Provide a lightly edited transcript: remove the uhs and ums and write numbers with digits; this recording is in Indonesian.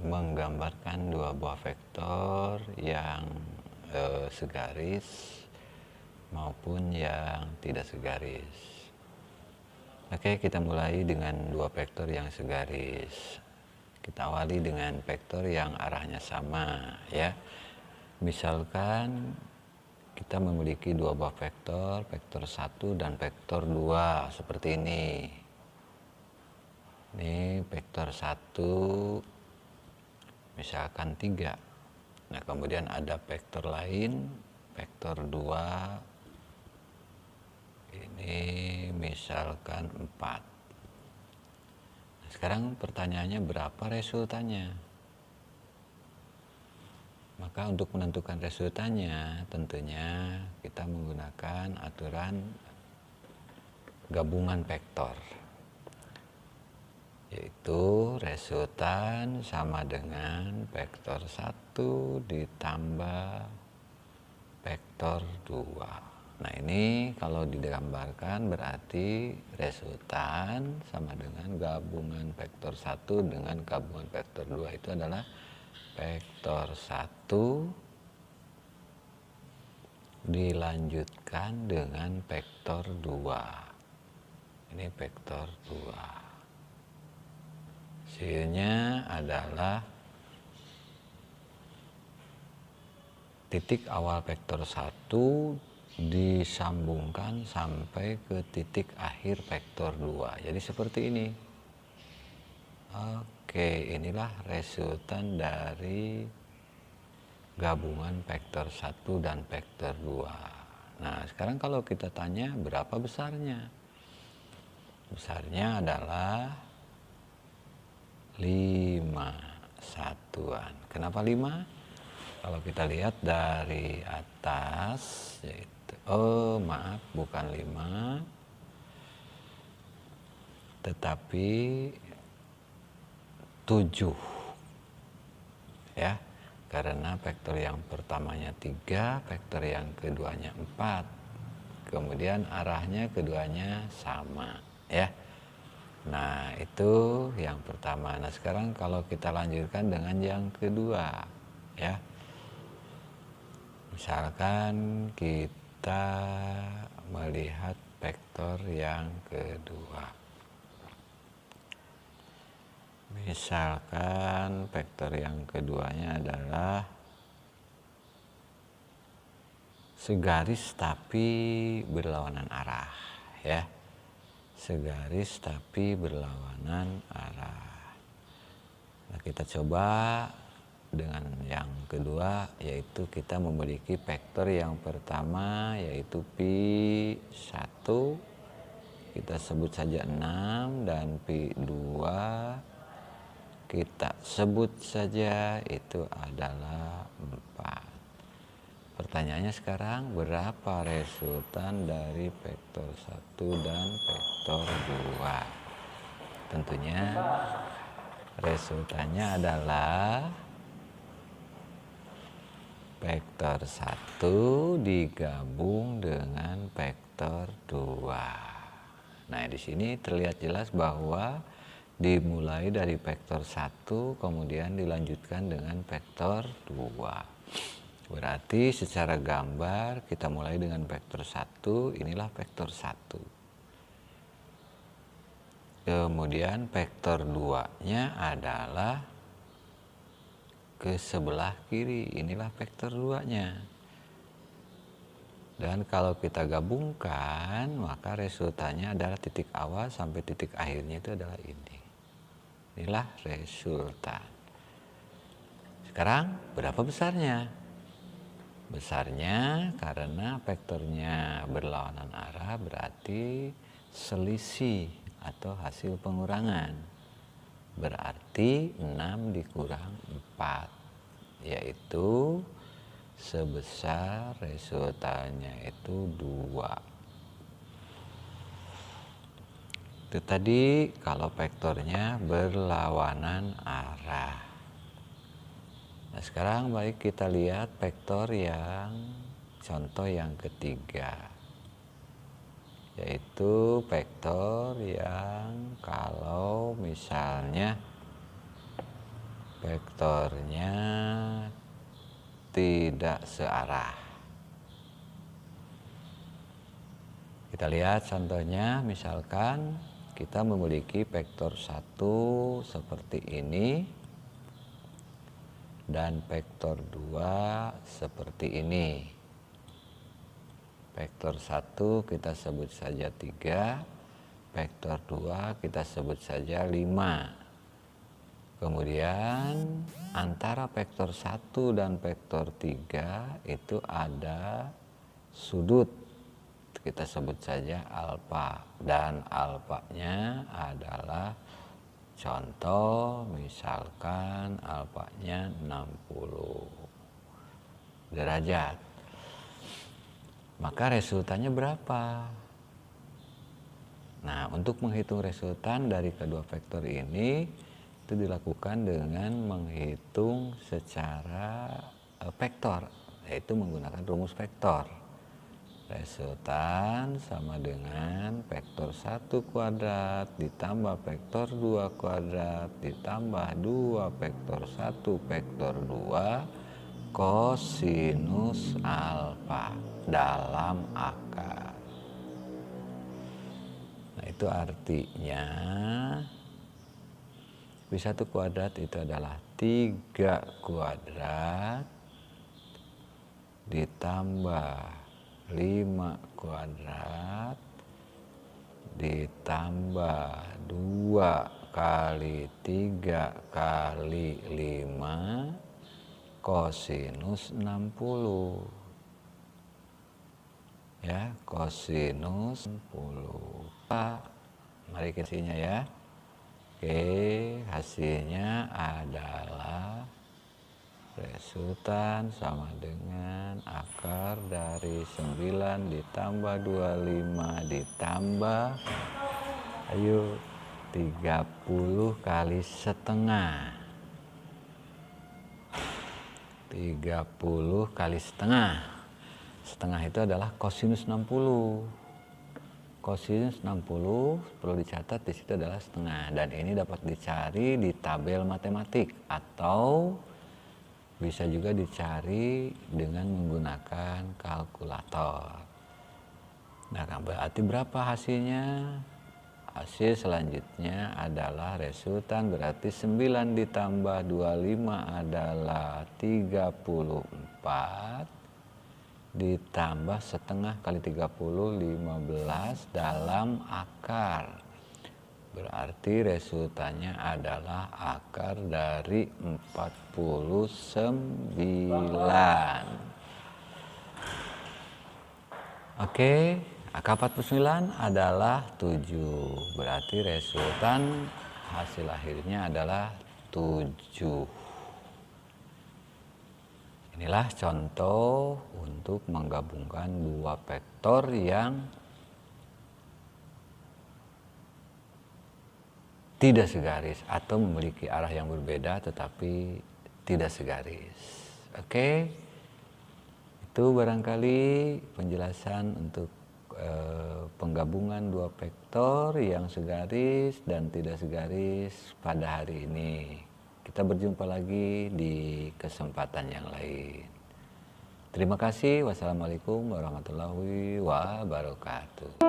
menggambarkan dua buah vektor yang segaris maupun yang tidak segaris. Oke, kita mulai dengan dua vektor yang segaris. Kita awali dengan vektor yang arahnya sama, ya. Misalkan kita memiliki dua buah vektor, vektor 1 dan vektor 2 seperti ini. Ini vektor 1 misalkan 3. Nah, kemudian ada vektor lain, vektor 2 ini misalkan 4. Nah, sekarang pertanyaannya berapa resultannya? Maka untuk menentukan resultannya tentunya kita menggunakan aturan gabungan vektor, yaitu resultan sama dengan vektor 1 ditambah vektor 2. Nah, ini kalau digambarkan berarti resultan sama dengan gabungan vektor 1 dengan gabungan vektor 2 itu adalah vektor 1 dilanjutkan dengan vektor 2. Ini vektor 2. Hasilnya adalah titik awal vektor 1 disambungkan sampai ke titik akhir vektor 2. Jadi seperti ini. Oke, inilah resultan dari gabungan vektor 1 dan vektor 2. Nah, sekarang kalau kita tanya berapa besarnya? Besarnya adalah 5 satuan. Kenapa 5? Kalau kita lihat dari atas, yaitu maaf, bukan 5, tetapi 7, ya, karena vektor yang pertamanya 3, vektor yang keduanya 4, kemudian arahnya keduanya sama, ya. Nah, itu yang pertama. Nah, sekarang kalau kita lanjutkan dengan yang kedua, ya. Misalkan kita melihat vektor yang kedua. Misalkan vektor yang keduanya adalah segaris tapi berlawanan arah, ya. Segaris tapi berlawanan arah. Nah, kita coba dengan yang kedua, yaitu kita memiliki vektor yang pertama yaitu pi 1, kita sebut saja 6, dan pi 2 kita sebut saja itu adalah 4. Pertanyaannya sekarang, berapa resultan dari vektor 1 dan vektor 2? Tentunya resultannya adalah vektor 1 digabung dengan vektor 2. Nah, di sini terlihat jelas bahwa dimulai dari vektor 1 kemudian dilanjutkan dengan vektor 2. Berarti secara gambar kita mulai dengan vektor 1, inilah vektor 1. Kemudian vektor 2-nya adalah ke sebelah kiri, inilah vektor 2-nya. Dan kalau kita gabungkan, maka resultannya adalah titik awal sampai titik akhirnya itu adalah ini. Inilah resultan. Sekarang berapa besarnya? Besarnya karena vektornya berlawanan arah berarti selisih atau hasil pengurangan. Berarti 6 dikurang 4, yaitu sebesar resultannya itu 2. Itu tadi kalau vektornya berlawanan arah. Nah, sekarang baik kita lihat vektor yang contoh yang ketiga, yaitu vektor yang kalau misalnya vektornya tidak searah. Kita lihat contohnya, misalkan kita memiliki vektor 1 seperti ini dan vektor 2 seperti ini. Vektor 1 kita sebut saja 3, vektor 2 kita sebut saja 5. Kemudian antara vektor 1 dan vektor 3 itu ada sudut, kita sebut saja alfa, dan alfanya adalah contoh misalkan alfanya 60 derajat. Maka resultannya berapa? Nah, untuk menghitung resultan dari kedua vektor ini itu dilakukan dengan menghitung secara vektor, yaitu menggunakan rumus vektor. Resultan sama dengan vektor 1 kuadrat ditambah vektor 2 kuadrat ditambah 2 vektor 1 vektor 2 kosinus alfa dalam akar. Nah, itu artinya V1 kuadrat itu adalah 3 kuadrat ditambah 5 kuadrat ditambah 2 kali 3 kali 5 kosinus 60. Ya, kosinus 60. Mari kita hasilnya ya. Oke, hasilnya adalah resultan sama dengan akar dari 9 ditambah 25 ditambah 30 kali setengah. 30 kali setengah. Setengah itu adalah kosinus 60. Kosinus 60 perlu dicatat di situ adalah setengah, dan ini dapat dicari di tabel matematik atau bisa juga dicari dengan menggunakan kalkulator. Nah, berarti berapa hasilnya? Hasil selanjutnya adalah resultan, berarti 9 ditambah 25 adalah 34 ditambah setengah kali 30, 15 dalam akar. Berarti resultannya adalah akar dari 49. Oke, akar 49 adalah 7. Berarti resultan hasil akhirnya adalah 7. Inilah contoh untuk menggabungkan dua vektor yang tidak segaris atau memiliki arah yang berbeda tetapi tidak segaris. Oke, itu barangkali penjelasan untuk penggabungan dua vektor yang segaris dan tidak segaris pada hari ini. Kita berjumpa lagi di kesempatan yang lain. Terima kasih. Wassalamualaikum warahmatullahi wabarakatuh.